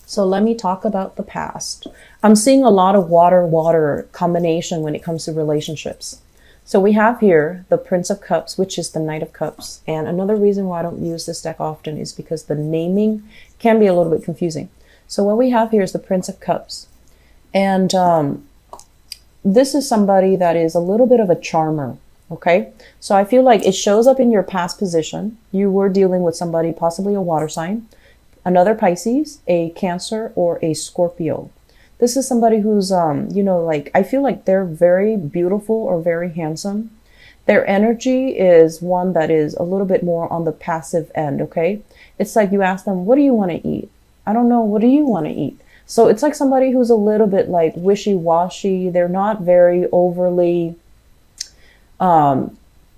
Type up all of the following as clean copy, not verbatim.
So let me talk about the past. I'm seeing a lot of water-water combination when it comes to relationships. So we have here the Prince of Cups, which is the Knight of Cups. And another reason why I don't use this deck often is because the naming can be a little bit confusing. So what we have here is the Prince of Cups. And this is somebody that is a little bit of a charmer, okay? So I feel like it shows up in your past position. You were dealing with somebody, possibly a water sign, another Pisces, a Cancer, or a Scorpio. This is somebody who's, you know, like, I feel like they're very beautiful or very handsome. Their energy is one that is a little bit more on the passive end, okay? It's like you ask them, what do you want to eat? I don't know, what do you want to eat? So it's like somebody who's a little bit like wishy-washy. They're not very overly,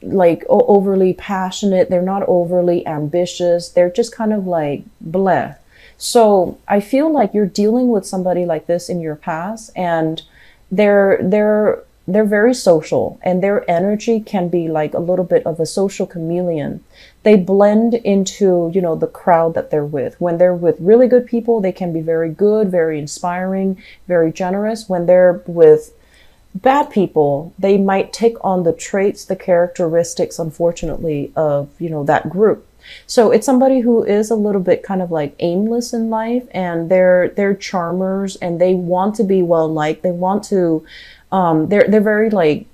overly passionate. They're not overly ambitious. They're just kind of like bleh. So I feel like you're dealing with somebody like this in your past, and they're very social, and their energy can be like a little bit of a social chameleon. They blend into, you know, the crowd that they're with. When they're with really good people, they can be very good, very inspiring, very generous. When they're with bad people, they might take on the traits, the characteristics, unfortunately, of, you know, that group. So it's somebody who is a little bit kind of like aimless in life, and they're charmers, and they want to be well liked. They want to, they're very like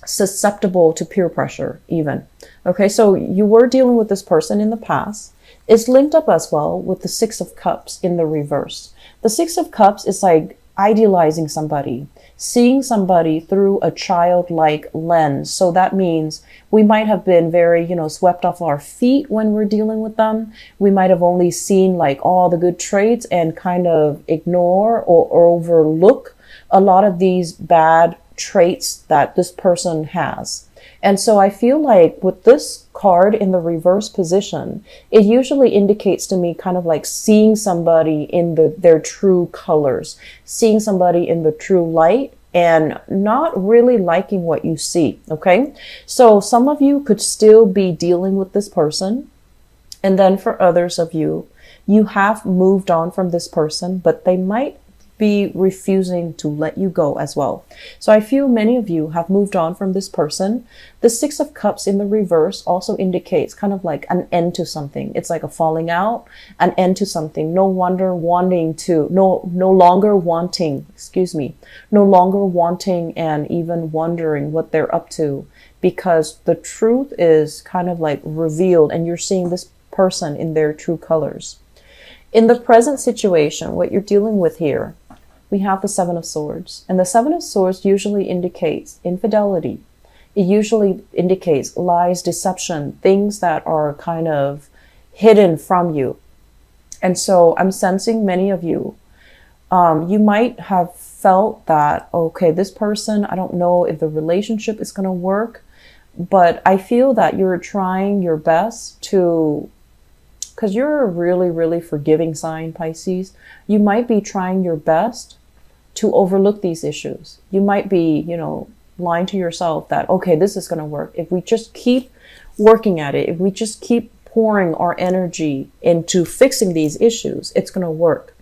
susceptible to peer pressure even. Okay, so you were dealing with this person in the past. It's linked up as well with the Six of Cups in the reverse. The Six of Cups is like idealizing somebody, seeing somebody through a childlike lens. So that means we might have been very, you know, swept off our feet when we're dealing with them. We might have only seen like all the good traits and kind of ignore or overlook a lot of these bad traits that this person has. And so I feel like with this card in the reverse position, it usually indicates to me kind of like seeing somebody in their true colors, seeing somebody in the true light, and not really liking what you see, okay? So some of you could still be dealing with this person. And then for others of you, you have moved on from this person, but they might be refusing to let you go as well. So I feel many of you have moved on from this person. The Six of Cups in the reverse also indicates kind of like an end to something. It's like a falling out, an end to something. No longer wanting and even wondering what they're up to, because the truth is kind of like revealed and you're seeing this person in their true colors. In the present situation, what you're dealing with here, we have the Seven of Swords. And the Seven of Swords usually indicates infidelity. It usually indicates lies, deception, things that are kind of hidden from you. And so I'm sensing many of you, you might have felt that, okay, this person, I don't know if the relationship is going to work, but I feel that you're trying your best to, because you're a really, really forgiving sign, Pisces, you might be trying your best to overlook these issues. You might be, you know, lying to yourself that, okay, this is going to work. If we just keep working at it, if we just keep pouring our energy into fixing these issues, it's going to work.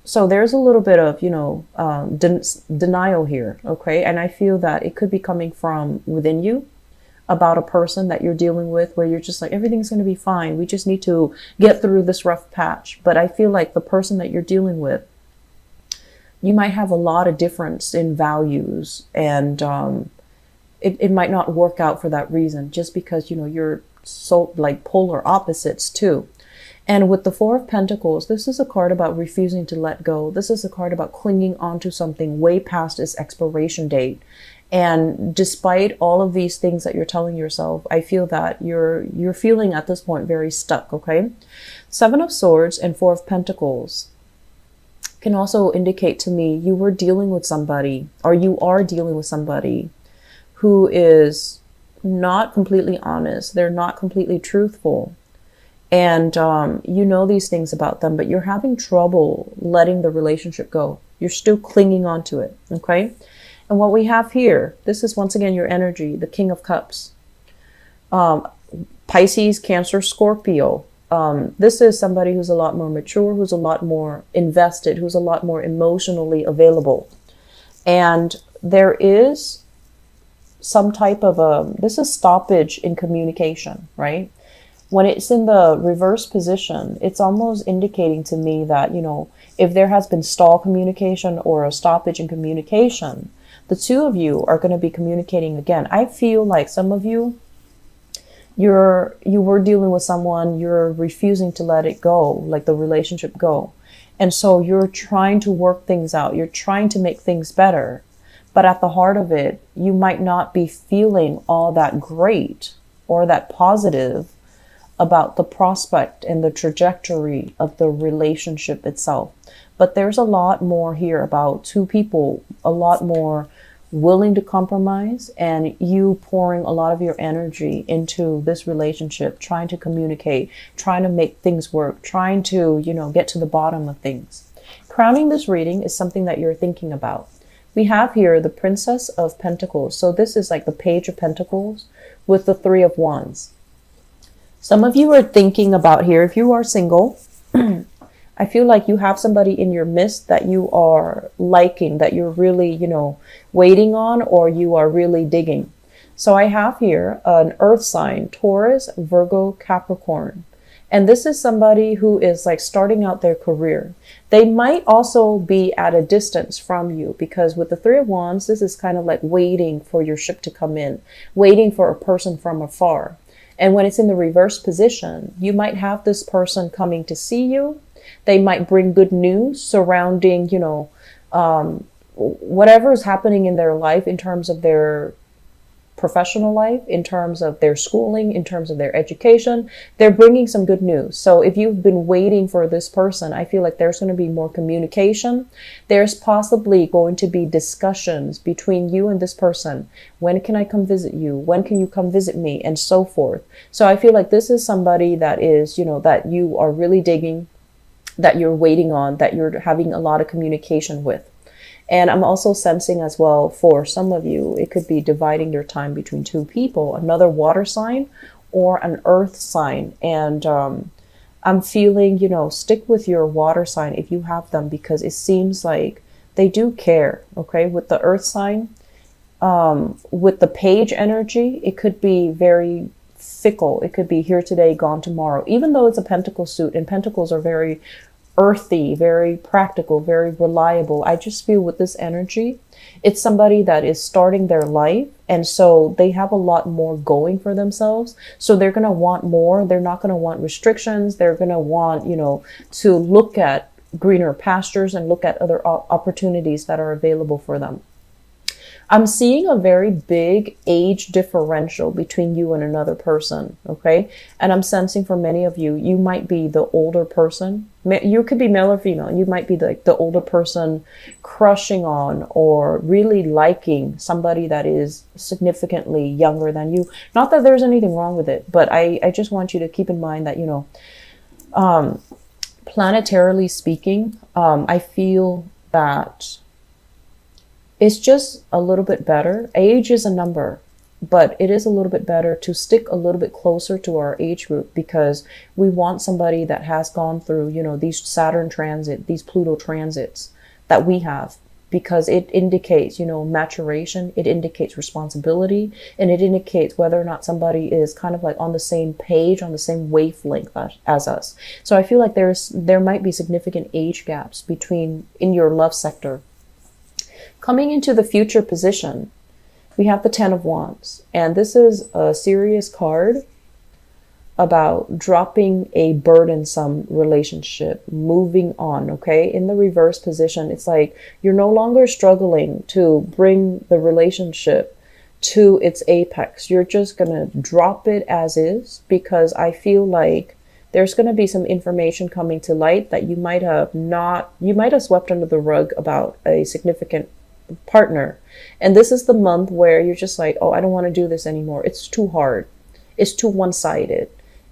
So there's a little bit of, you know, denial here, okay? And I feel that it could be coming from within you, about a person that you're dealing with, where you're just like, everything's going to be fine. We just need to get through this rough patch. But I feel like the person that you're dealing with, you might have a lot of difference in values, and it might not work out for that reason, just because, you know, you're so like polar opposites too. And with the Four of Pentacles, this is a card about refusing to let go. This is a card about clinging onto something way past its expiration date. And despite all of these things that you're telling yourself, I feel that you're feeling at this point very stuck, okay? Seven of Swords and Four of Pentacles can also indicate to me you were dealing with somebody, or you are dealing with somebody who is not completely honest. They're not completely truthful. And you know these things about them, but you're having trouble letting the relationship go. You're still clinging on to it, okay? And what we have here, this is once again your energy, the King of Cups. Pisces, Cancer, Scorpio. This is somebody who's a lot more mature, who's a lot more invested, who's a lot more emotionally available. And there is some type of this is stoppage in communication, right? When it's in the reverse position, it's almost indicating to me that, if there has been stall communication or a stoppage in communication, the two of you are going to be communicating again. I feel like some of you, you were dealing with someone, you're refusing to let it go, like the relationship go. And so you're trying to work things out. You're trying to make things better. But at the heart of it, you might not be feeling all that great or that positive about the prospect and the trajectory of the relationship itself. But there's a lot more here about two people, a lot more willing to compromise, and you pouring a lot of your energy into this relationship, trying to communicate, trying to make things work, trying to, get to the bottom of things. Crowning this reading is something that you're thinking about. We have here the Princess of Pentacles. So this is like the Page of Pentacles with the Three of Wands. Some of you are thinking about here, if you are single, I feel like you have somebody in your midst that you are liking, that you're really, waiting on, or you are really digging. So I have here an earth sign, Taurus, Virgo, Capricorn. And this is somebody who is like starting out their career. They might also be at a distance from you, because with the Three of Wands, this is kind of like waiting for your ship to come in, waiting for a person from afar. And when it's in the reverse position, you might have this person coming to see you. They might bring good news surrounding, whatever is happening in their life in terms of their professional life, in terms of their schooling, in terms of their education. They're bringing some good news. So if you've been waiting for this person, I feel like there's going to be more communication. There's possibly going to be discussions between you and this person. When can I come visit you? When can you come visit me? And so forth. So I feel like this is somebody that is, that you are really digging, that you're waiting on, that you're having a lot of communication with. And I'm also sensing as well, for some of you, it could be dividing your time between two people, another water sign or an earth sign. And I'm feeling, stick with your water sign if you have them, because it seems like they do care. Okay. With the earth sign, with the page energy, it could be very fickle. It could be here today, gone tomorrow, even though it's a pentacle suit, and pentacles are very earthy, very practical, very reliable. I just feel with this energy, it's somebody that is starting their life. And so they have a lot more going for themselves. So they're going to want more. They're not going to want restrictions. They're going to want, to look at greener pastures and look at other opportunities that are available for them. I'm seeing a very big age differential between you and another person, okay? And I'm sensing for many of you, you might be the older person. You could be male or female. You might be the older person crushing on or really liking somebody that is significantly younger than you. Not that there's anything wrong with it, but I just want you to keep in mind that, planetarily speaking, I feel that it's just a little bit better. Age is a number, but it is a little bit better to stick a little bit closer to our age group, because we want somebody that has gone through, these Saturn transit, these Pluto transits that we have, because it indicates, maturation, it indicates responsibility, and it indicates whether or not somebody is kind of like on the same page, on the same wavelength as us. So I feel like there might be significant age gaps in your love sector. Coming into the future position, we have the Ten of Wands, and this is a serious card about dropping a burdensome relationship, moving on, okay? In the reverse position, it's like you're no longer struggling to bring the relationship to its apex. You're just going to drop it as is, because I feel like there's going to be some information coming to light that you might have swept under the rug about a significant partner. And this is the month where you're just like, oh, I don't want to do this anymore. It's too hard. It's too one-sided.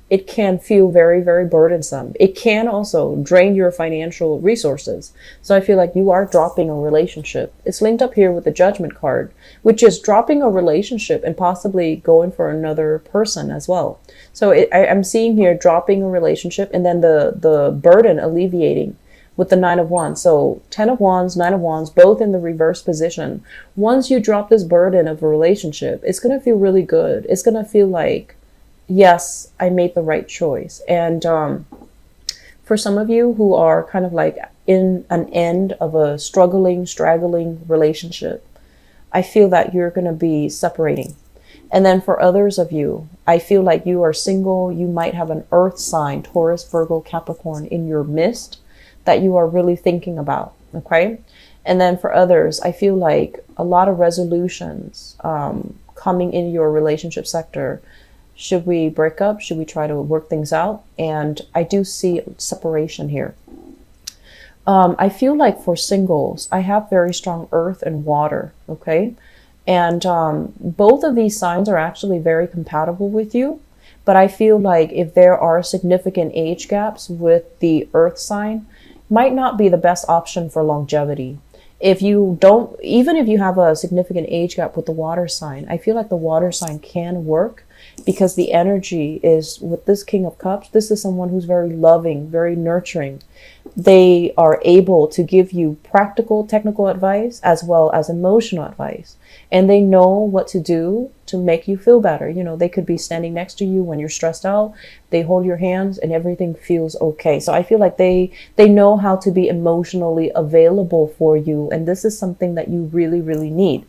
it can feel very, very burdensome. It can also drain your financial resources. So I feel like you are dropping a relationship. It's linked up here with the Judgment card, which is dropping a relationship and possibly going for another person as well. So I'm seeing here dropping a relationship and then the burden alleviating with the Nine of Wands. So 10 of Wands, 9 of Wands, both in the reverse position. Once you drop this burden of a relationship, it's going to feel really good. It's going to feel like, yes, I made the right choice. And for some of you who are kind of like in an end of a struggling, straggling relationship, I feel that you're going to be separating. And then for others of you, I feel like you are single. You might have an earth sign, Taurus, Virgo, Capricorn in your midst that you are really thinking about. Okay. And then for others, I feel like a lot of resolutions coming in your relationship sector. Should we break up? Should we try to work things out? And I do see separation here. I feel like for singles, I have very strong earth and water. Okay. And both of these signs are actually very compatible with you. But I feel like if there are significant age gaps with the earth sign, might not be the best option for longevity. If you don't, even if you have a significant age gap with the water sign, I feel like the water sign can work because the energy is with this King of Cups. This is someone who's very loving, very nurturing. They are able to give you practical, technical advice as well as emotional advice. And they know what to do to make you feel better. You know, they could be standing next to you when you're stressed out. They hold your hands and everything feels okay. So I feel like they know how to be emotionally available for you. And this is something that you really, really need.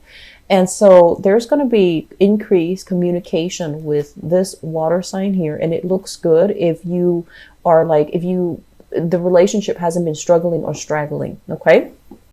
And so there's going to be increased communication with this water sign here. And it looks good if you are like, the relationship hasn't been struggling or straggling. Okay.